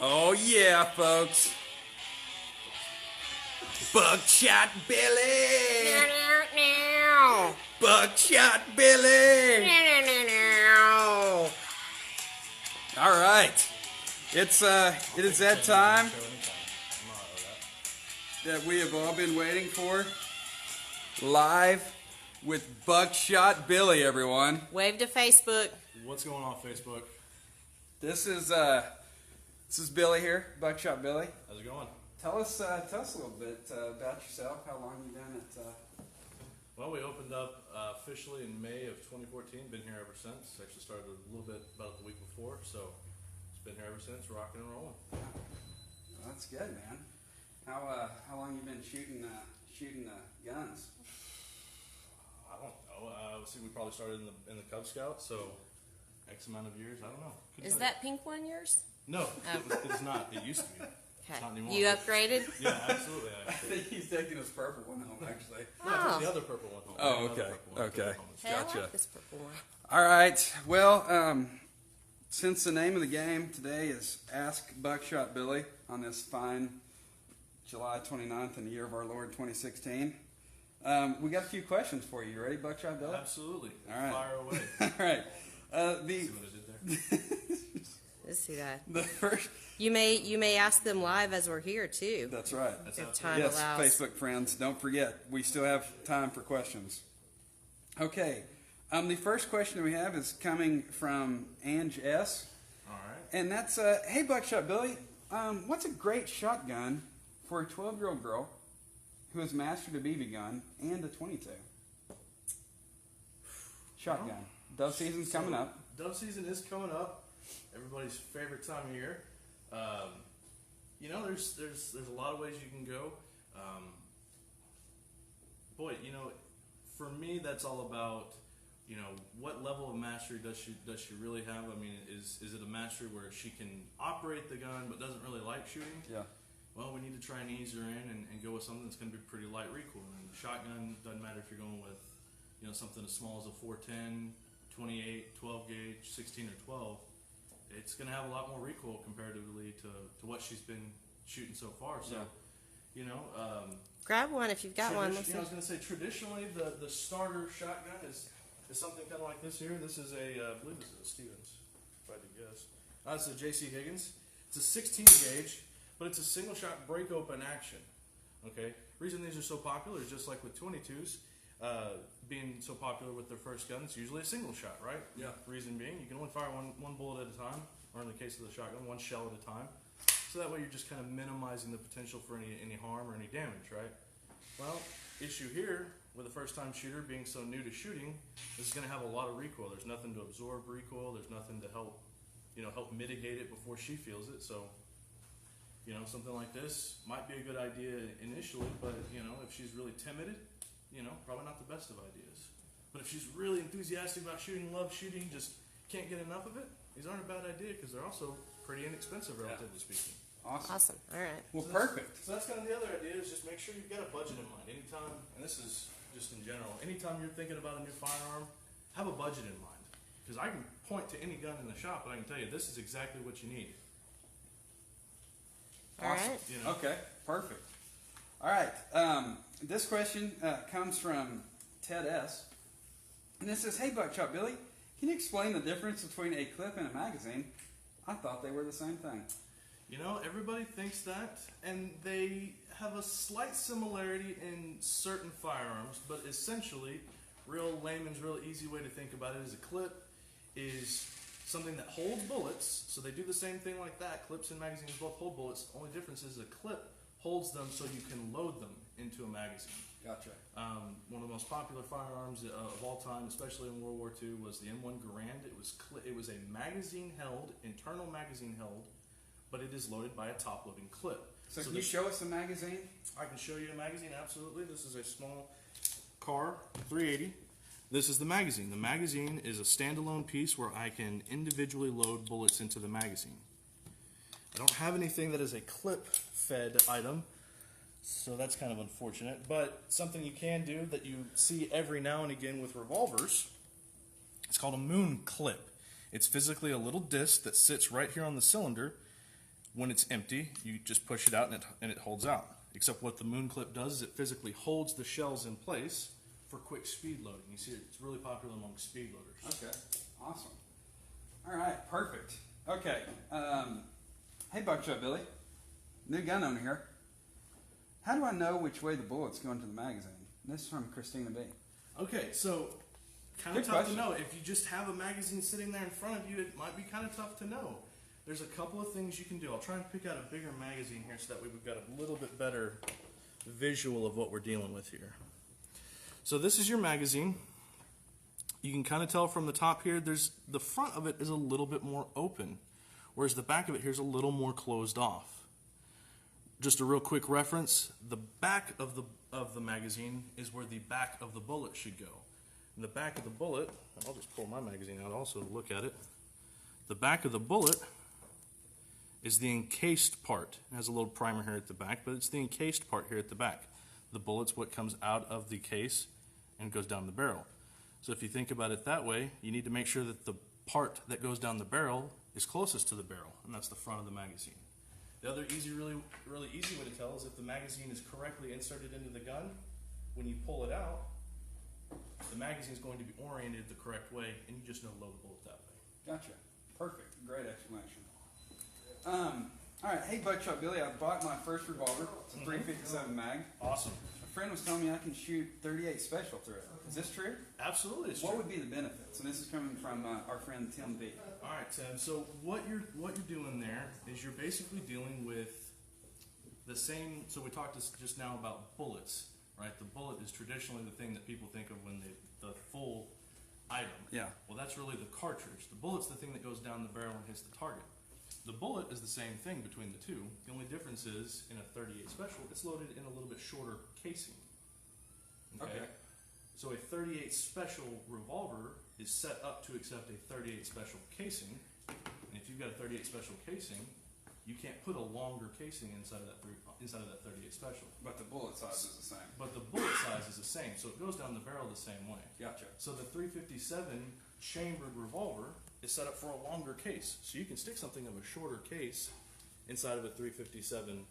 Oh yeah, folks. Buckshot Billy! Buckshot Billy! All right. It is that time that we have all been waiting for. Live with Buckshot Billy, everyone. Wave to Facebook. What's going on, Facebook? This is Billy here, Buckshot Billy. How's it going? Tell us a little bit about yourself. How long you been at? Well, we opened up officially in May of 2014. Been here ever since. Actually started a little bit about the week before, so it's been here ever since, rocking and rolling. Well, that's good, man. How long you been shooting guns? I don't know. See, we probably started in the Cub Scouts, so X amount of years. I don't know. Is that pink one yours? No, it's not. It used to be. It's not anymore. You upgraded? Yeah, absolutely. I think he's taking his purple one home, actually. No, I took the other purple one home. Oh, okay. Okay. Hey, I Gotcha. like this purple one. All right. Well, since the name of the game today is Ask Buckshot Billy on this fine July 29th in the year of our Lord 2016, we got a few questions for you. You ready, Buckshot Billy? Absolutely. All right. Fire away. All right. See what I did there? Let's see that. The first. You may ask them live as we're here too. That's right. If time Yes, allows. Facebook friends, don't forget, we still have time for questions. Okay, the first question we have is coming from Ange S. All right. And that's, hey Buckshot Billy, what's a great shotgun for a 12-year-old girl who has mastered a BB gun and a 22? Shotgun. Dove season's coming up. Dove season is coming up. Everybody's favorite time of year. There's a lot of ways you can go. For me, that's all about, what level of mastery does she really have? I mean, is it a mastery where she can operate the gun but doesn't really like shooting? Yeah. Well, we need to try and ease her in and go with something that's going to be pretty light recoil. And the shotgun doesn't matter if you're going with, something as small as a 410, 28, 12 gauge, 16 or 12. It's going to have a lot more recoil comparatively to what she's been shooting so far. So, Grab one if you've got one. I was going to say, traditionally, the starter shotgun is something kind of like this here. This is I believe this is a Stevens, if I had to guess. This is a J.C. Higgins. It's a 16 gauge, but it's a single shot break open action. Okay? Reason these are so popular is just like with 22s, being so popular with their first gun, it's usually a single shot, right? Yeah. Reason being, you can only fire one bullet at a time, or in the case of the shotgun, one shell at a time. So that way you're just kind of minimizing the potential for any harm or any damage, right? Well, issue here with a first-time shooter being so new to shooting, this is going to have a lot of recoil. There's nothing to absorb recoil. There's nothing to help mitigate it before she feels it. So, something like this might be a good idea initially, but if she's really timid, probably not the best of ideas. But if she's really enthusiastic about shooting, loves shooting, just can't get enough of it, these aren't a bad idea because they're also pretty inexpensive, relatively speaking. Awesome. All right. Well, perfect. So that's kind of the other idea, is just make sure you've got a budget in mind. Anytime, and this is just in general, anytime you're thinking about a new firearm, have a budget in mind. Because I can point to any gun in the shop and I can tell you this is exactly what you need. All Awesome. right. Okay, perfect. All right, this question comes from Ted S. And it says, hey Buckshot Billy, can you explain the difference between a clip and a magazine? I thought they were the same thing. Everybody thinks that, and they have a slight similarity in certain firearms, but essentially, real layman's, real easy way to think about it is a clip is something that holds bullets, so they do the same thing like that. Clips and magazines both hold bullets. The only difference is a clip holds them so you can load them into a magazine. Gotcha. One of the most popular firearms of all time, especially in World War II, was the M1 Garand. It was a magazine held, internal magazine held, but it is loaded by a top-loading clip. So can you show us a magazine? I can show you a magazine, absolutely. This is a small car, 380. This is the magazine. The magazine is a standalone piece where I can individually load bullets into the magazine. I don't have anything that is a clip-fed item, so that's kind of unfortunate. But something you can do that you see every now and again with revolvers, it's called a moon clip. It's physically a little disc that sits right here on the cylinder. when it's empty, you just push it out and it holds out. Except what the moon clip does is it physically holds the shells in place for quick speed loading. You see, it's really popular among speed loaders. Okay, awesome. All right, perfect. Okay, hey Buckshot Billy, new gun owner here. How do I know which way the bullet's going to the magazine? This is from Christina B. Okay, so kind Good of tough question. to know. If you just have a magazine sitting there in front of you, it might be kind of tough to know. There's a couple of things you can do. I'll try and pick out a bigger magazine here so that way we've got a little bit better visual of what we're dealing with here. So this is your magazine. You can kind of tell from the top here, the front of it is a little bit more open, whereas the back of it here is a little more closed off. Just a real quick reference, the back of the magazine is where the back of the bullet should go. And the back of the bullet, I'll just pull my magazine out also to look at it. The back of the bullet is the encased part. It has a little primer here at the back, but it's the encased part here at the back. The bullet's what comes out of the case and goes down the barrel. So if you think about it that way, you need to make sure that the part that goes down the barrel is closest to the barrel, and that's the front of the magazine. The other really easy way to tell is if the magazine is correctly inserted into the gun, when you pull it out, the magazine is going to be oriented the correct way, and you just know to load the bullet that way. Gotcha. Perfect. Great explanation. All right. Hey, Buckshot Billy, I bought my first revolver. It's a 357 mag. Awesome. A friend was telling me I can shoot 38 special through it. Is this true? Absolutely, it's What true. would be the benefits? And this is coming from our friend Tim B. All right, Tim. So what you're doing there is you're basically dealing with the same. So we talked just now about bullets, right? The bullet is traditionally the thing that people think of when the full item. Yeah. Well, that's really the cartridge. The bullet's the thing that goes down the barrel and hits the target. The bullet is the same thing between the two. The only difference is in a 38 special, it's loaded in a little bit shorter casing. Okay. So a 38 special revolver is set up to accept a 38 special casing. And if you've got a 38 special casing, you can't put a longer casing inside of that 38 special. But the bullet size is the same. But the bullet size is the same, so it goes down the barrel the same way. Gotcha. So the 357 chambered revolver is set up for a longer case. So you can stick something of a shorter case inside of a 357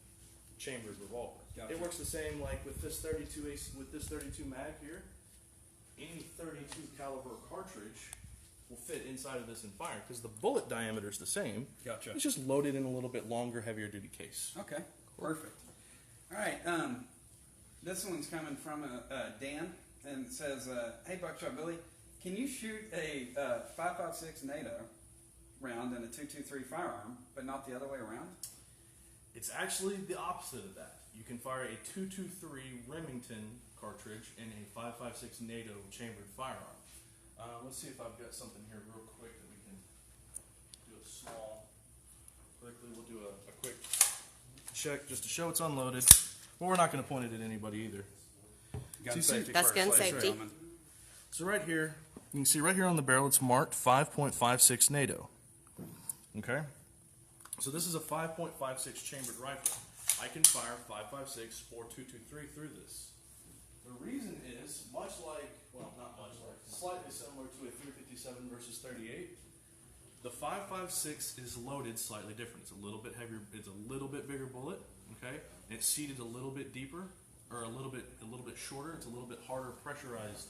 chambered revolver. Gotcha. It works the same like with this 32 mag here. Any 32 caliber cartridge will fit inside of this and fire because the bullet diameter is the same. Gotcha. It's just loaded in a little bit longer, heavier duty case. Okay. Perfect. All right. This one's coming from Dan, and it says, "Hey Buckshot Billy, can you shoot a 5.56 NATO round in a 223 firearm, but not the other way around?" It's actually the opposite of that. You can fire a 223 Remington cartridge in a 5.56 NATO chambered firearm. Let's see if I've got something here real quick that we can do a small. Quickly, we'll do a quick check just to show it's unloaded. Well, we're not going to point it at anybody either. Gun See, safety That's first, gun ladies and safety. gentlemen. So right here, you can see right here on the barrel, it's marked 5.56 NATO. Okay? So this is a 5.56 chambered rifle. I can fire 5.56 or 223 through this. The reason is, much like, well, not much like, slightly similar to a 357 versus 38, the 5.56 is loaded slightly different. It's a little bit heavier, it's a little bit bigger bullet, okay? And it's seated a little bit deeper, or a little bit shorter. It's a little bit harder pressurized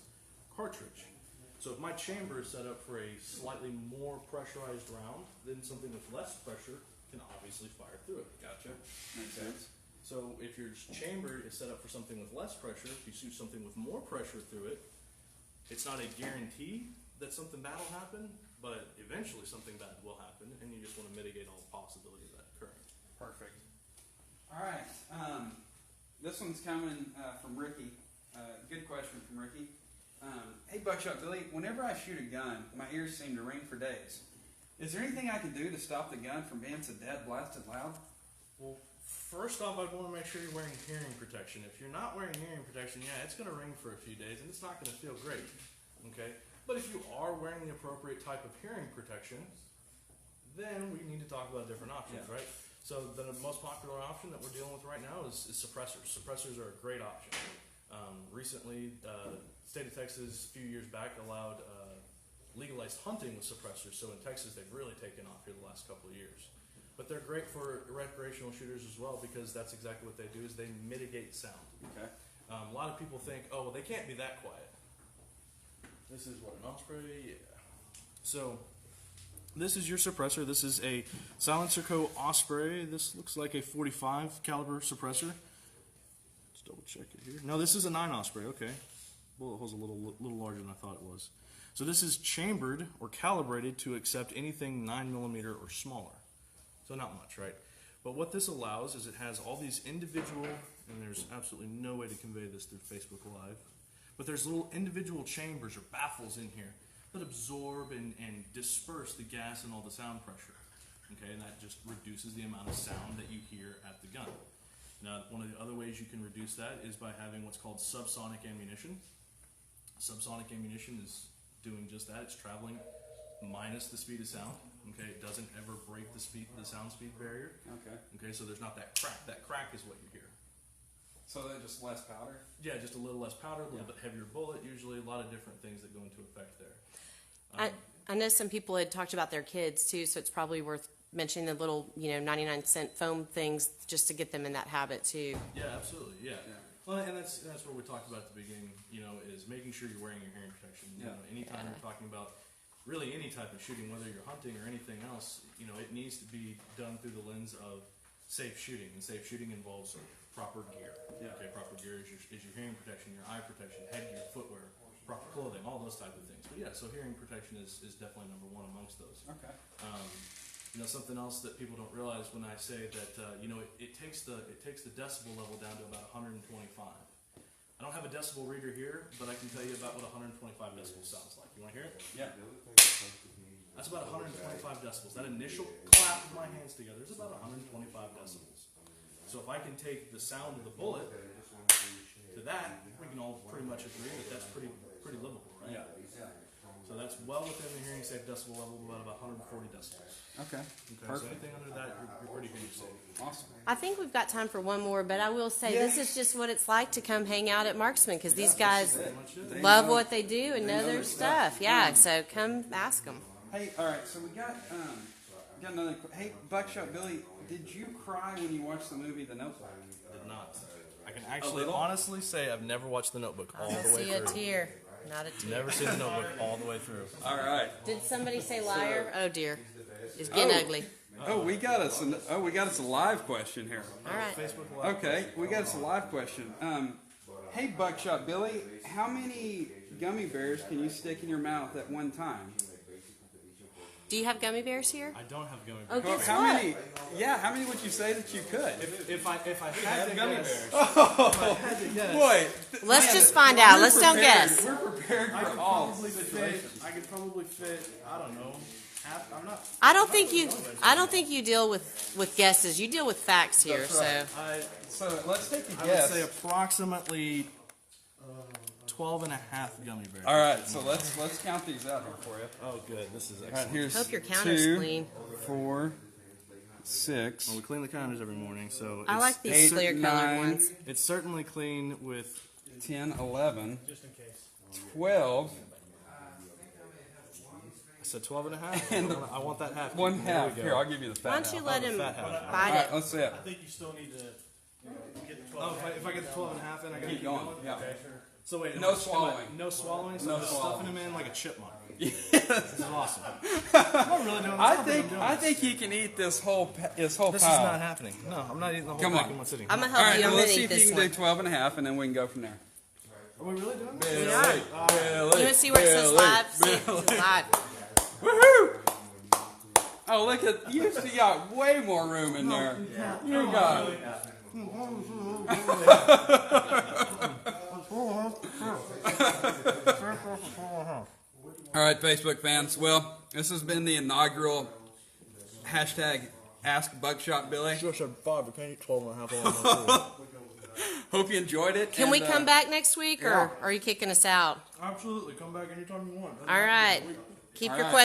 cartridge. So if my chamber is set up for a slightly more pressurized round, then something with less pressure can obviously fire through it. Gotcha. Makes sense. So if your chamber is set up for something with less pressure, if you shoot something with more pressure through it, it's not a guarantee that something bad will happen, but eventually something bad will happen, and you just want to mitigate all the possibility of that occurring. Perfect. All right. This one's coming from Ricky. Good question from Ricky. Hey, Buckshot Billy, whenever I shoot a gun, my ears seem to ring for days. Is there anything I can do to stop the gun from being so dead blasted loud? Well, first off, I'd want to make sure you're wearing hearing protection. If you're not wearing hearing protection, yeah, it's going to ring for a few days, and it's not going to feel great, okay? But if you are wearing the appropriate type of hearing protection, then we need to talk about different options, Yeah. right? So the most popular option that we're dealing with right now is suppressors. Suppressors are a great option. Recently, state of Texas, a few years back, allowed legalized hunting with suppressors. So in Texas, they've really taken off here the last couple of years. But they're great for recreational shooters as well because that's exactly what they do is they mitigate sound. Okay. A lot of people think, oh, well, they can't be that quiet. This is what, an Osprey? Yeah. So, this is your suppressor. This is a Silencer Co. Osprey. This looks like a 45 caliber suppressor. Let's double check it here. No, this is a 9 Osprey. Okay. Bullet hole's a little larger than I thought it was. So this is chambered or calibrated to accept anything 9mm or smaller. So not much, right? But what this allows is it has all these individual, and there's absolutely no way to convey this through Facebook Live, but there's little individual chambers or baffles in here that absorb and disperse the gas and all the sound pressure. Okay, and that just reduces the amount of sound that you hear at the gun. Now, one of the other ways you can reduce that is by having what's called subsonic ammunition. Subsonic ammunition is doing just that. It's traveling minus the speed of sound. Okay, it doesn't ever break the sound speed barrier. Okay. Okay, so there's not that crack. That crack is what you hear. So then just less powder? Yeah, just a little less powder, a little bit heavier bullet, usually a lot of different things that go into effect there. I know some people had talked about their kids too, so it's probably worth mentioning the little, 99-cent foam things just to get them in that habit too. Yeah, absolutely, yeah. Well, and that's what we talked about at the beginning, is making sure you're wearing your hearing protection. Anytime you're talking about really any type of shooting, whether you're hunting or anything else, it needs to be done through the lens of safe shooting, and safe shooting involves proper gear. Yeah. Okay, proper gear is your hearing protection, your eye protection, headgear, footwear, proper clothing, all those type of things. But yeah, so hearing protection is definitely number one amongst those. Okay. Something else that people don't realize when I say that it takes the decibel level down to about 125. I don't have a decibel reader here, but I can tell you about what 125 decibels sounds like. You want to hear it? Yeah. That's about 125 decibels. That initial clap of my hands together is about 125 decibels. So if I can take the sound of the bullet to that, we can all pretty much agree that that's pretty livable, right? Yeah. So that's well within the hearing safe decibel level, about 140 decibels. Okay. So Perfect. anything under that, you're pretty hearing safe. Awesome. I think we've got time for one more, but I will say this is just what it's like to come hang out at Marksman because these guys They love know- what they do and know their stuff. Yeah, so come ask them. Hey, all right. So we got another. Hey, Buckshot Billy, did you cry when you watched the movie The Notebook? Did not. I can actually little? honestly say I've never watched The Notebook all I don't the way see a through. tear. Not a tear. Never seen The Notebook all the way through. All right. Did somebody say liar? Oh dear. It's getting ugly. Oh, we got us a live question here. All right. Facebook Live. Okay, we got us a live question. Hey, Buckshot Billy, how many gummy bears can you stick in your mouth at one time? Do you have gummy bears here? I don't have gummy Oh, bears. guess How what? many? Yeah, how many would you say that you could? If I had to gummy guess, Boy, Let's just find out. Let's don't prepared. guess. We're prepared I for could all probably situations. fit. I don't know. Half. I'm not. I don't think you deal with guesses. You deal with facts here. That's right. So So let's take a I would guess. say approximately 12 and a half gummy bears. All right, so let's count these out here for you. Oh, good. This is All right, excellent. here's hope your counter's 2, clean. 4, 6. Well, we clean the counters every morning, so I like these 8, clear colored 9. ones. it's certainly clean with 10, 11, 12, I said 12 and a half. And I want that half. one There half. we go. Here, I'll give you the fat Why don't you half. let him fat half. All bite right, it? let's see it. I think you still need to get the 12. Oh, if I get the 12 and a half in, I gotta Keep going. Yeah. Okay. So wait, No swallowing. No swallowing. So No I'm just swallowing. stuffing them in like a chipmunk. This is awesome. I'm really doing this. I think you can eat this whole this pile. is not happening. No, I'm not eating the whole Come pack on. in one sitting. I'm gonna All help right, you. now I'm let's gonna see eat if you this can one. do 12 and a half, and then we can go from there. Are we really doing this? We are. Billy, You want to see where it says live? See, it says live. Woohoo! Oh, look at you! Got way more room in there. You got. All right, Facebook fans. Well, this has been the inaugural hashtag Ask Buckshot Billy. Sure, 5, but can't eat 12 and a half all Hope you enjoyed it. Can we come back next week, or are you kicking us out? Absolutely. Come back anytime you want. All right. Keep All your right. questions.